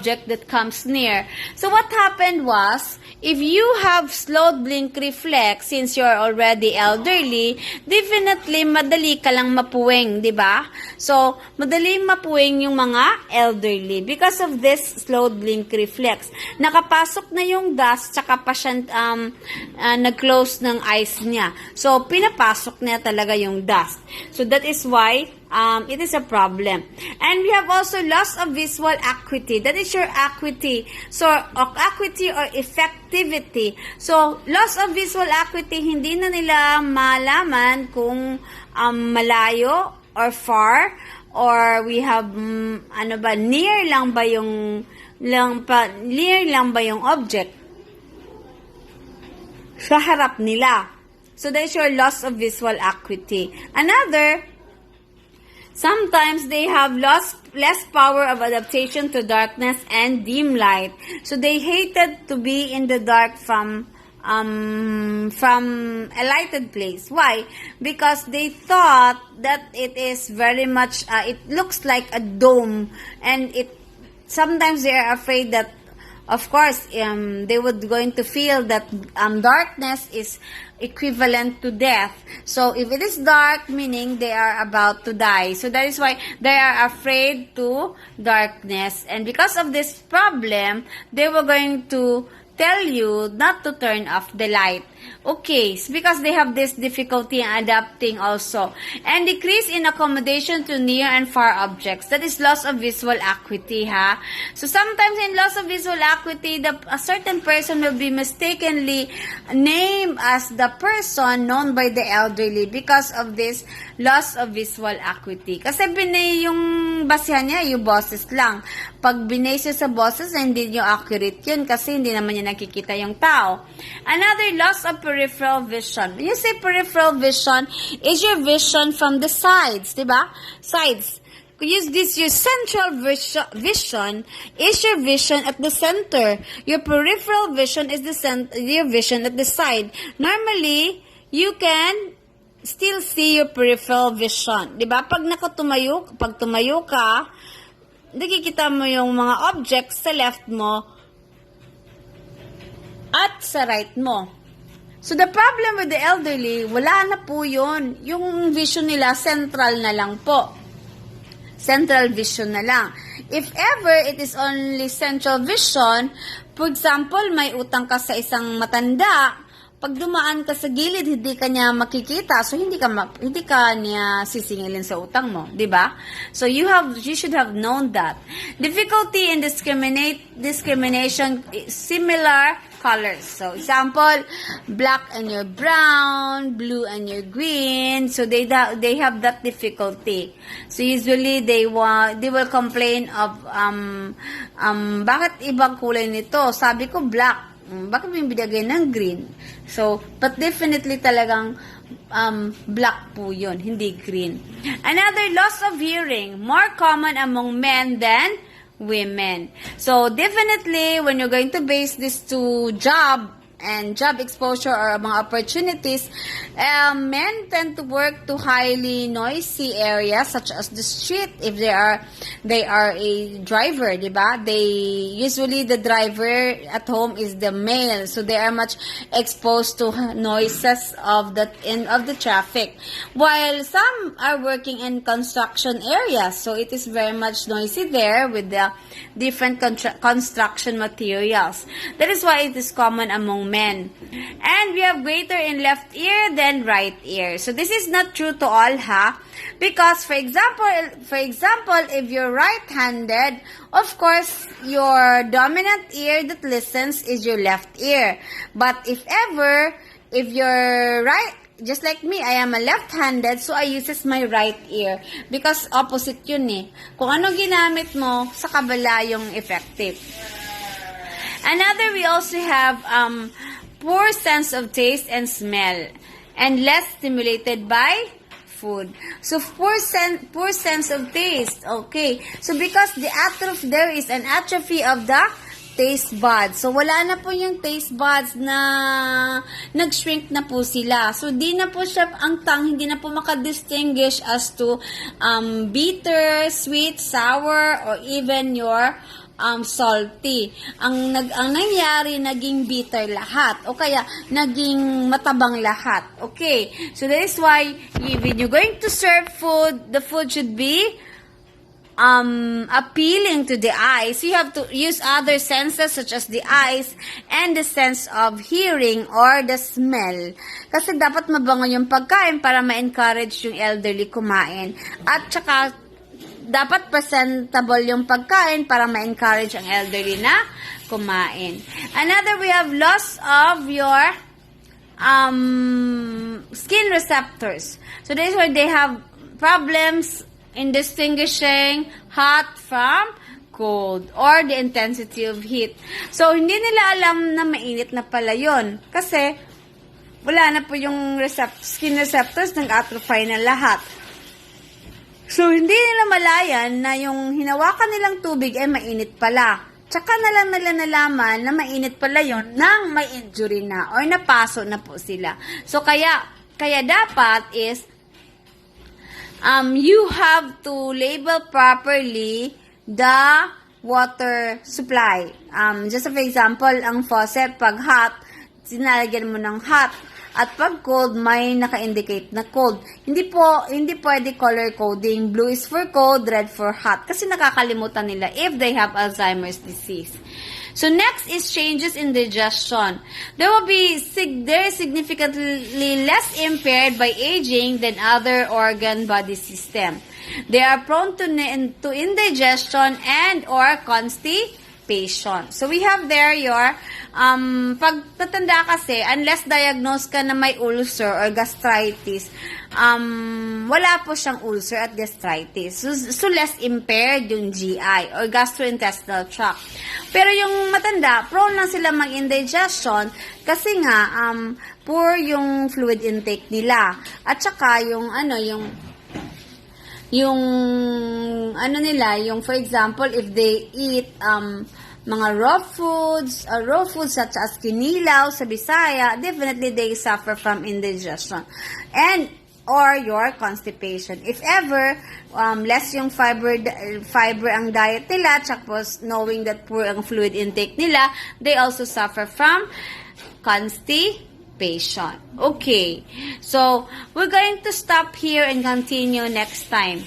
object that comes near. So what happened was, if you have slowed blink reflex, since you're already elderly, definitely madali ka lang mapuwing, di ba? So, madaling mapuwing yung mga elderly because of this slowed blink reflex. Nakapasok na yung dust, tsaka pa siya nag-close ng eyes niya. So, pinapasok niya talaga yung dust. So, that is why it is a problem. And we have also loss of visual acuity. That is your acuity. So, acuity or effectivity. So, loss of visual acuity, hindi na nila malaman kung malayo or far, or we have, near lang ba yung object sa harap nila. So, that is your loss of visual acuity. Another, sometimes they have less power of adaptation to darkness and dim light. So they hated to be in the dark from a lighted place. Why? Because they thought that it is very much, it looks like a dome, and sometimes they are afraid that, of course, they would going to feel that darkness is equivalent to death. So, if it is dark, meaning they are about to die. So, that is why they are afraid to darkness. And because of this problem, they were going to tell you not to turn off the light. Okay, because they have this difficulty in adapting also. And decrease in accommodation to near and far objects. That is loss of visual acuity, ha? So sometimes in loss of visual acuity, a certain person will be mistakenly named as the person known by the elderly because of this loss of visual acuity. Kasi yung basihan niya, yung boses lang. Pag binase sa boses, hindi nyo accurate yun kasi hindi naman niya nakikita yung tao. Another loss of peripheral vision. When you say peripheral vision, is your vision from the sides, diba? Sides. Use this, your central vision is your vision at the center. Your peripheral vision is your vision at the side. Normally, you can still see your peripheral vision. Diba? Pag tumayo ka, nakikita mo yung mga objects sa left mo at sa right mo. So, the problem with the elderly, wala na po yun. Yung vision nila, central na lang po. Central vision na lang. If ever it is only central vision, for example, may utang ka sa isang matanda, pag dumaan ka sa gilid, hindi ka niya makikita. So, hindi ka niya sisingilin sa utang mo. Diba? So, you should have known that. Difficulty in discrimination, similar colors. So, example, black and your brown, blue and your green. So, they have that difficulty. So, usually, they will complain of, bakit ibang kulay nito? Sabi ko, black. Bakit may binigay ng green? So, but definitely talagang black po yun, hindi green. Another, loss of hearing, more common among men than women. So, definitely, when you're going to base this to job and job exposure or mga opportunities, men tend to work to highly noisy areas such as the street. If they are a driver, diba? Usually the driver at home is the male, so they are much exposed to noises of the traffic. While some are working in construction areas, so it is very much noisy there with the different construction materials. That is why it is common among men. And we have greater in left ear than right ear. So this is not true to all, ha? Because for example, if you're right-handed, of course, your dominant ear that listens is your left ear. But if you're right, just like me, I am a left-handed, so I uses my right ear. Because opposite yun eh. Kung ano ginamit mo, sa kabila yung effective. Another, we also have poor sense of taste and smell, and less stimulated by food. So, poor sense of taste. Okay. So, because there is an atrophy of the taste buds. So, wala na po yung taste buds na nag-shrink na po sila. So, di na po siya, hindi na po makadistinguish as to bitter, sweet, sour, or even your salty. Ang nangyari, naging bitter lahat. O kaya, naging matabang lahat. Okay. So, that is why, when you're going to serve food, the food should be appealing to the eyes. You have to use other senses such as the eyes and the sense of hearing or the smell. Kasi dapat mabango yung pagkain para ma-encourage yung elderly kumain. At saka, dapat presentable yung pagkain para ma-encourage ang elderly na kumain. Another, we have loss of your skin receptors. So, this is where they have problems in distinguishing hot from cold or the intensity of heat. So, hindi nila alam na mainit na pala yun. Kasi, wala na po yung skin receptors, nag-atrophy na lahat. So, hindi nila malayan na yung hinawakan nilang tubig ay mainit pala. Tsaka na lang nila nalaman na mainit pala yun nang may injury na or napaso na po sila. So, kaya dapat is you have to label properly the water supply. Just for example, ang faucet, pag hot, sinalagyan mo ng hot. At pag cold, may naka-indicate na cold. Hindi pwede color coding. Blue is for cold, red for hot. Kasi nakakalimutan nila if they have Alzheimer's disease. So next is changes in digestion. They are significantly less impaired by aging than other organ body system. They are prone to indigestion and or constipation. So we have there your pag tatanda kasi, unless diagnosed ka na may ulcer or gastritis, wala po siyang ulcer at gastritis. So less impaired yung GI or gastrointestinal tract. Pero yung matanda, prone lang sila mag-indigestion kasi nga, poor yung fluid intake nila. At saka yung for example, if they eat, mga raw foods such as kinilaw sa Bisaya, definitely they suffer from indigestion and or your constipation. If ever less yung fiber ang diet nila, tapos knowing that poor ang fluid intake nila, they also suffer from constipation. Okay, so we're going to stop here and continue next time.